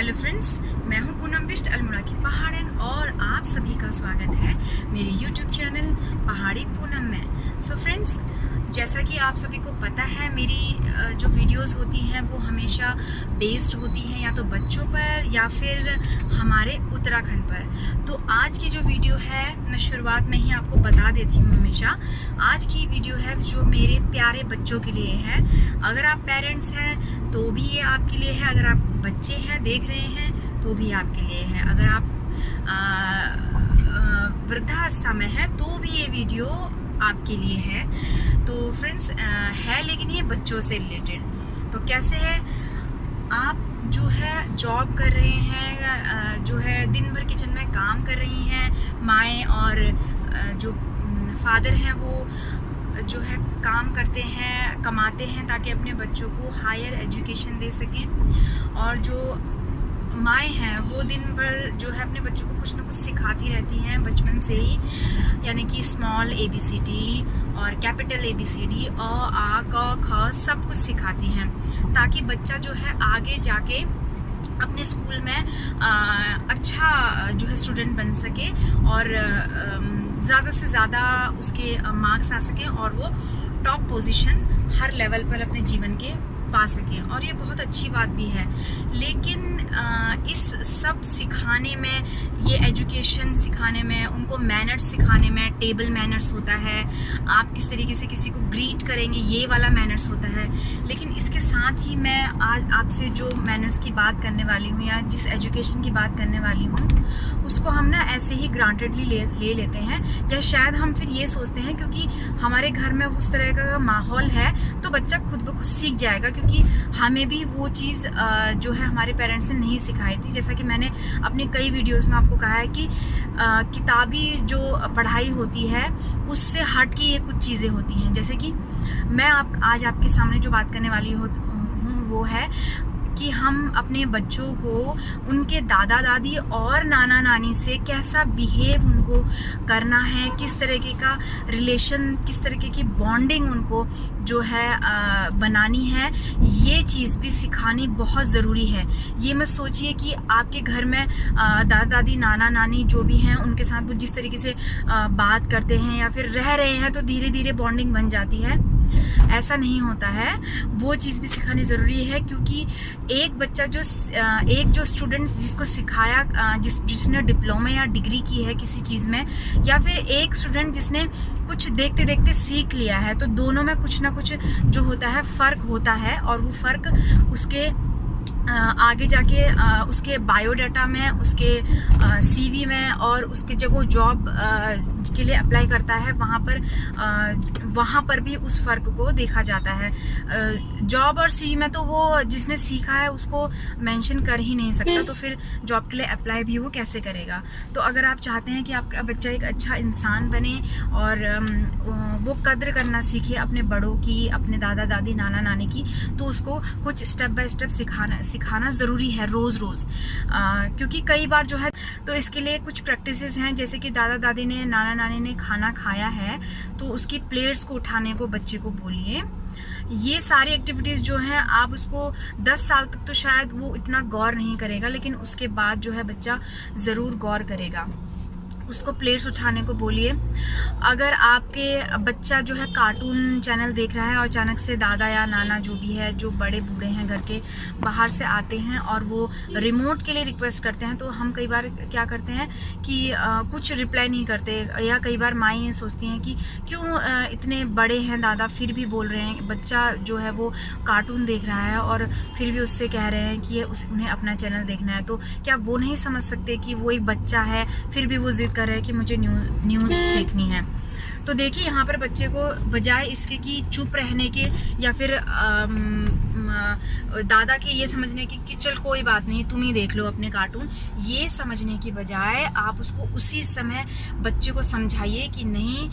Hello friends, मैं हूं पूनम बिष्ट अल्मोड़ा की पहाड़न और आप सभी का स्वागत है मेरे यूट्यूब चैनल पहाड़ी पूनम में। सो फ्रेंड्स, जैसा कि आप सभी को पता है, मेरी जो वीडियोस होती हैं वो हमेशा बेस्ड होती हैं या तो बच्चों पर या फिर हमारे उत्तराखंड पर। तो आज की जो वीडियो है, मैं शुरुआत में ही आपको बता देती हूँ हमेशा, आज की वीडियो है जो मेरे प्यारे बच्चों के लिए है। अगर आप पेरेंट्स हैं तो भी ये आपके लिए है, अगर आप बच्चे हैं देख रहे हैं तो भी आपके लिए है, अगर आप वृद्धावस्था में है तो भी ये वीडियो आपके लिए है। तो फ्रेंड्स है, लेकिन ये बच्चों से रिलेटेड। तो कैसे है, आप जो है जॉब कर रहे हैं, जो है दिन भर किचन में काम कर रही हैं माएँ, और जो फादर हैं वो जो है काम करते हैं, कमाते हैं ताकि अपने बच्चों को हायर एजुकेशन दे सकें, और जो माएँ हैं वो दिन भर जो है अपने बच्चों को कुछ ना कुछ सिखाती रहती हैं बचपन से ही, यानी कि स्मॉल ABCD और कैपिटल ABCD अ आ क ख सब कुछ सिखाती हैं ताकि बच्चा जो है आगे जाके अपने स्कूल में अच्छा जो है स्टूडेंट बन सके और ज़्यादा से ज़्यादा उसके मार्क्स आ सकें और वो टॉप पोजीशन हर लेवल पर अपने जीवन के पा सकें। और ये बहुत अच्छी बात भी है, लेकिन इस सब सिखाने में, ये एजुकेशन सिखाने में, उनको मैनर्स सिखाने में, टेबल मैनर्स होता है, आप किस तरीके से किसी को ग्रीट करेंगे ये वाला मैनर्स होता है। लेकिन इसके साथ ही मैं आज आपसे जो मैनर्स की बात करने वाली हूँ या जिस एजुकेशन की बात करने वाली हूँ उसको हम ना ऐसे ही ग्रांटेडली ले लेते हैं, या शायद हम फिर ये सोचते हैं क्योंकि हमारे घर में उस तरह का माहौल है तो बच्चा खुद ब खुद सीख जाएगा, क्योंकि हमें भी वो चीज़ जो है हमारे पेरेंट्स ने नहीं सिखाई थी। जैसा कि मैंने अपनी कई वीडियोस में आपको कहा है कि किताबी जो पढ़ाई होती है उससे हट के ये कुछ चीज़ें होती हैं। जैसे कि मैं आज आपके सामने जो बात करने वाली हूँ वो है कि हम अपने बच्चों को उनके दादा दादी और नाना नानी से कैसा बिहेव उनको करना है, किस तरीके का रिलेशन, किस तरीके की बॉन्डिंग उनको जो है बनानी है, ये चीज़ भी सिखानी बहुत ज़रूरी है। ये मत सोचिए कि आपके घर में दादा दादी नाना नानी जो भी हैं उनके साथ वो जिस तरीके से बात करते हैं या फिर रह रहे हैं तो धीरे धीरे बॉन्डिंग बन जाती है। ऐसा नहीं होता है, वो चीज़ भी सिखानी ज़रूरी है, क्योंकि एक बच्चा एक जो स्टूडेंट जिसको सिखाया, जिसने डिप्लोमा या डिग्री की है किसी चीज़ में, या फिर एक स्टूडेंट जिसने कुछ देखते देखते सीख लिया है, तो दोनों में कुछ ना कुछ जो होता है फ़र्क होता है, और वो फ़र्क उसके आगे जाके उसके बायोडाटा में, उसके CV में, और उसके जब वो जॉब के लिए अप्लाई करता है वहाँ पर भी उस फ़र्क को देखा जाता है। जॉब और CV में तो वो जिसने सीखा है उसको मेंशन कर ही नहीं सकता, तो फिर जॉब के लिए अप्लाई भी वो कैसे करेगा। तो अगर आप चाहते हैं कि आपका बच्चा एक अच्छा इंसान बने और वो कद्र करना सीखे अपने बड़ों की, अपने दादा दादी नाना नानी की, तो उसको कुछ स्टेप बाय स्टेप सिखाना ज़रूरी है रोज़ क्योंकि कई बार जो है, तो इसके लिए कुछ प्रैक्टिसेस हैं। जैसे कि दादा दादी ने, नाना नानी ने खाना खाया है तो उसकी प्लेट्स को उठाने को बच्चे को बोलिए। ये सारी एक्टिविटीज़ जो हैं, आप उसको 10 साल तक तो शायद वो इतना गौर नहीं करेगा, लेकिन उसके बाद जो है बच्चा ज़रूर गौर करेगा। उसको प्लेट्स उठाने को बोलिए। अगर आपके बच्चा जो है कार्टून चैनल देख रहा है और अचानक से दादा या नाना जो भी है, जो बड़े बूढ़े हैं घर के, बाहर से आते हैं और वो रिमोट के लिए रिक्वेस्ट करते हैं, तो हम कई बार क्या करते हैं कि कुछ रिप्लाई नहीं करते, या कई बार माँ ये सोचती हैं कि क्यों इतने बड़े हैं दादा फिर भी बोल रहे हैं, बच्चा जो है वो कार्टून देख रहा है और फिर भी उससे कह रहे हैं कि उन्हें अपना चैनल देखना है। तो क्या वो नहीं समझ सकते कि वो एक बच्चा है, फिर भी वो जिद कर रहे हैं कि मुझे न्यूज़ देखनी है। तो देखिए, यहाँ पर बच्चे को बजाय इसके कि चुप रहने के या फिर दादा के ये समझने की चल कोई बात नहीं तुम ही देख लो अपने कार्टून, ये समझने की बजाय आप उसको उसी समय बच्चे को समझाइए कि नहीं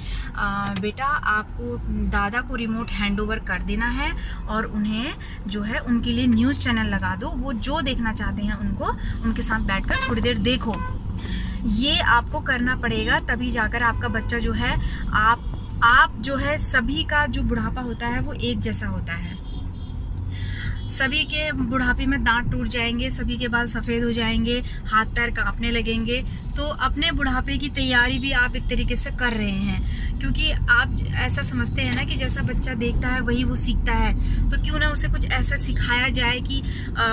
बेटा, आपको दादा को रिमोट हैंड ओवर कर देना है और उन्हें जो है उनके लिए न्यूज़ चैनल लगा दो, वो जो देखना चाहते हैं उनको उनके साथ बैठकर थोड़ी देर देखो। ये आपको करना पड़ेगा, तभी जाकर आपका बच्चा जो है, आप जो है, सभी का जो बुढ़ापा होता है वो एक जैसा होता है। सभी के बुढ़ापे में दांत टूट जाएंगे, सभी के बाल सफ़ेद हो जाएंगे, हाथ पैर कांपने लगेंगे। तो अपने बुढ़ापे की तैयारी भी आप एक तरीके से कर रहे हैं, क्योंकि आप ऐसा समझते हैं ना कि जैसा बच्चा देखता है वही वो सीखता है। तो क्यों ना उसे कुछ ऐसा सिखाया जाए कि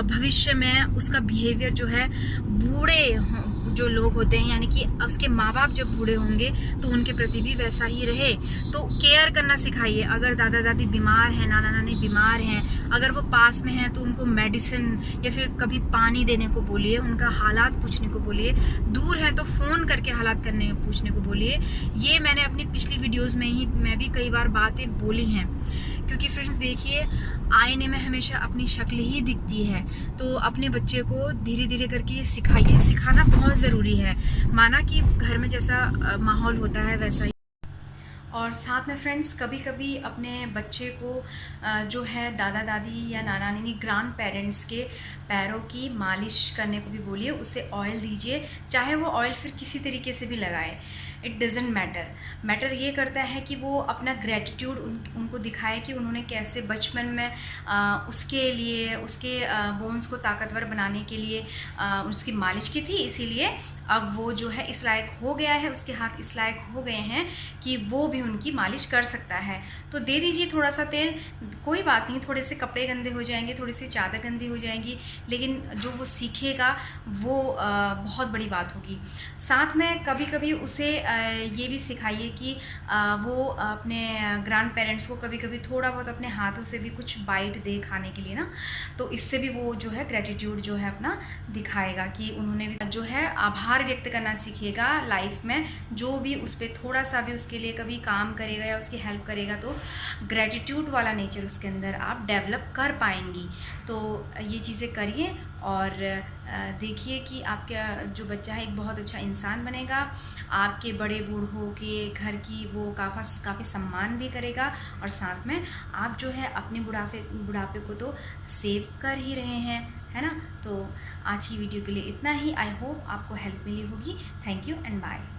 भविष्य में उसका बिहेवियर जो है बूढ़े जो लोग होते हैं, यानी कि उसके माँ बाप जब बूढ़े होंगे तो उनके प्रति भी वैसा ही रहे। तो केयर करना सिखाइए। अगर दादा दादी बीमार हैं, नाना नानी बीमार हैं, अगर वो पास में हैं तो उनको मेडिसिन या फिर कभी पानी देने को बोलिए, उनका हालात पूछने को बोलिए। दूर है तो फ़ोन करके हालात करने पूछने को बोलिए। ये मैंने अपनी पिछली वीडियोज़ में ही मैं भी कई बार बातें बोली हैं, क्योंकि फ्रेंड्स देखिए, आईने में हमेशा अपनी शक्ल ही दिखती है। तो अपने बच्चे को धीरे धीरे करके ये सिखाइए। सिखाना बहुत ज़रूरी है, माना कि घर में जैसा माहौल होता है वैसा ही। और साथ में फ्रेंड्स, कभी कभी अपने बच्चे को जो है दादा दादी या नाना नानी ग्रैंड पेरेंट्स के पैरों की मालिश करने को भी बोलिए। उसे ऑयल दीजिए, चाहे वो ऑयल फिर किसी तरीके से भी लगाए, इट डजेंट मैटर ये करता है कि वो अपना ग्रेटिट्यूड उनको दिखाए कि उन्होंने कैसे बचपन में उसके लिए, उसके बोन्स को ताकतवर बनाने के लिए उसकी मालिश की थी। इसीलिए अब वो जो है इस लायक हो गया है, उसके हाथ इस लायक हो गए हैं कि वो भी उनकी मालिश कर सकता है। तो दे दीजिए थोड़ा सा तेल, कोई बात नहीं, थोड़े से कपड़े गंदे हो जाएंगे, थोड़ी सी चादर गंदी हो जाएंगी, लेकिन जो वो सीखेगा वो बहुत बड़ी बात होगी। साथ में कभी कभी उसे ये भी सिखाइए कि वो अपने ग्रैंड पेरेंट्स को कभी कभी थोड़ा बहुत अपने हाथों से भी कुछ बाइट दे खाने के लिए ना, तो इससे भी वो जो है ग्रेटिट्यूड जो है अपना दिखाएगा कि उन्होंने भी जो है आभार व्यक्त करना सीखेगा लाइफ में। जो भी उस पर थोड़ा सा भी उसके लिए कभी काम करेगा या उसकी हेल्प करेगा तो ग्रेटिट्यूड वाला नेचर उसके अंदर आप डेवलप कर पाएंगी। तो ये चीज़ें करिए और देखिए कि आपका जो बच्चा है एक बहुत अच्छा इंसान बनेगा, आपके बड़े बूढ़ों के घर की वो काफ़ी सम्मान भी करेगा, और साथ में आप जो है अपने बुढ़ापे को तो सेव कर ही रहे हैं, है ना। तो आज की वीडियो के लिए इतना ही। आई होप आपको हेल्प मिली होगी। Thank you and bye.